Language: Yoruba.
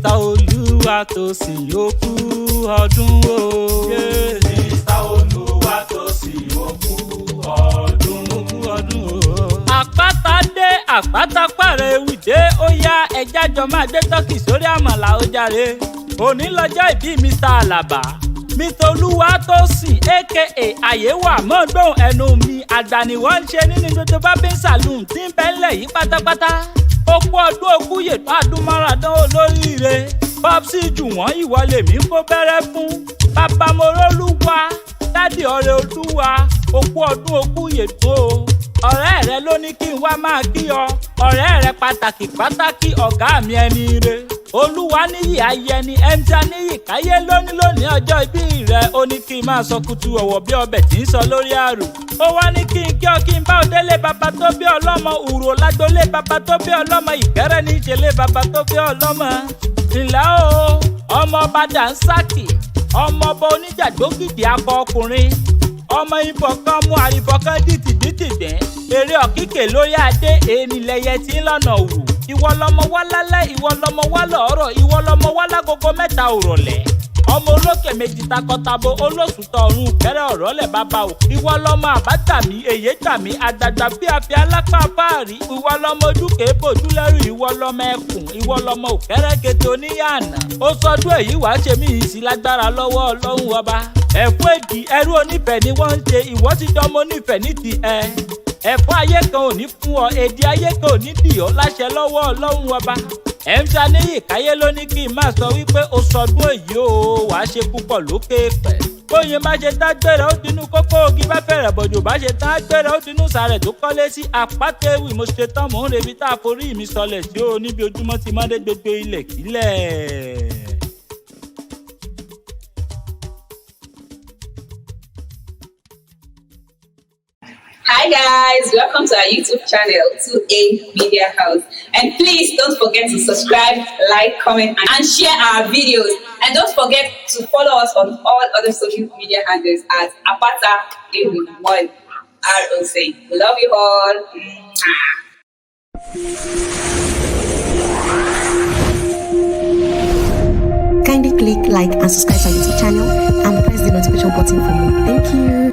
Mr. Olúwatósìn ó kú ọdún o. Mr. Olúwatósìn ó kú ọdún o. Àpáta dé àpáta pààrọ̀ ewì dé ó yá ẹja jọ máa gbé tọ́kì sórí àmàlà ó jàre. Òní lọ́jọ́ ìbí Mr. Àlàbá Mr. Olúwatósìn aka àyèwà mọ́gbọ́n ẹnu mi àgbà ni wọ́n ń ṣe nínú gbogbo bábí saloon tí ń bẹ́ńlẹ̀ yìí pátápátá. Ó kú ọdún okú yètò àdúmọ́ràdán olóríire. Popsi jù wọ́n ìwọ lèmi ń kó bẹ́rẹ́ fún. Bàbá Morólúwa dádì ọ̀rẹ́ Olúwa ó kú ọdún okú yètò o. Ọ̀rẹ́ rẹ ló ní kí n wá máa kí ọ. Ọ̀rẹ́ rẹ pàtàkì ọ̀gá mi ẹni re. Olúwaníyì ayẹni ẹnjá níyì káyé lónìí ọjọ́ ìbí rẹ̀ ó ní kí n máa sọ kutu ọ̀wọ̀ bí ọbẹ̀ tí ń sọ lórí àrò. Ó wá ní kí n kí ọ kí n bá òdélé bàbá tó bí ọlọ́mọ URO lágbólé bàbá tó bí ọlọ́mọ ìkẹ́rẹ ní ìṣẹ̀lẹ̀ bàbá tó bí ọlọ́mọ. Ǹlẹ́ o ọmọ ọba Dànsákì ọmọ ọba oníjàgbógìdì akọ ọkùnrin ọmọ ibọ̀ kan mú àríbọ̀ kan dìtìdìtìdẹ́ eré ọ̀kíkè lórí adé ènìlẹ̀yẹ tí ń lọ́nà òwò. Ìwọ lọmọ wá lálẹ́ ìwọ lọmọ wá lọ́rọ̀ ìwọ lọmọ wá lágogo mẹ́ta òrọ̀lẹ́. Ọmọ olókè méjì takọtabo olóṣùtọ̀ ọ̀run kẹrẹ ọ̀rọ̀lẹ̀ bàbá o. Ìwọ lọmọ àbátàmí èyí tàmí àdàgbà fíafíà alápá fáàrí. Ìwọ lọmọ ojúkè bòjú lẹ́rù ìwọ lọmọ ẹkùn ìwọ lọmọ òkẹ́rẹ́ kété oníyànà. Ó sọdún èyí wàá ṣe mí ìsì lágbára lọ́wọ́ Ọlọ́run ọba. Ẹ̀fọ́ èdì ẹrú onífẹ̀ẹ́ ni wọ́n ń ṣe ìwọ ti dánmọ onífẹ̀ẹ́ ní ti ẹ. Ẹ̀fọ́ ayé kan ò ní fún ọ èdè ayé kan ò ní dì ọ́ láṣẹ lọ́wọ́ Ọlọ́run ọba. Ẹ̀mṣà níyì káyé ló ní kí n máa sọ wípé ó sọdún èyí o wàá ṣe púpọ̀ lókè pẹ̀. Bóyin bá ṣe dágbére ó dinú kókó ogi bá fẹ̀rẹ̀ bọ̀jọ̀ bá ṣe dágbére ó dinú sàrẹ̀ tó kọ́lé sí àpáta ewì mo ṣe tán mò ń rebi tá a forí mi sọlẹ̀ sí o níbi ojúmọ́ ti mọ́dé gbogbo ilẹ̀ kílẹ̀. Hi guys, welcome to our YouTube channel, 2A Media House. And please don't forget to subscribe, like, comment, and share our videos. And don't forget to follow us on all other social media handles at APATA EWI ROC. Love you all. Kindly click like and subscribe to our YouTube channel and press the notification button for more. Thank you.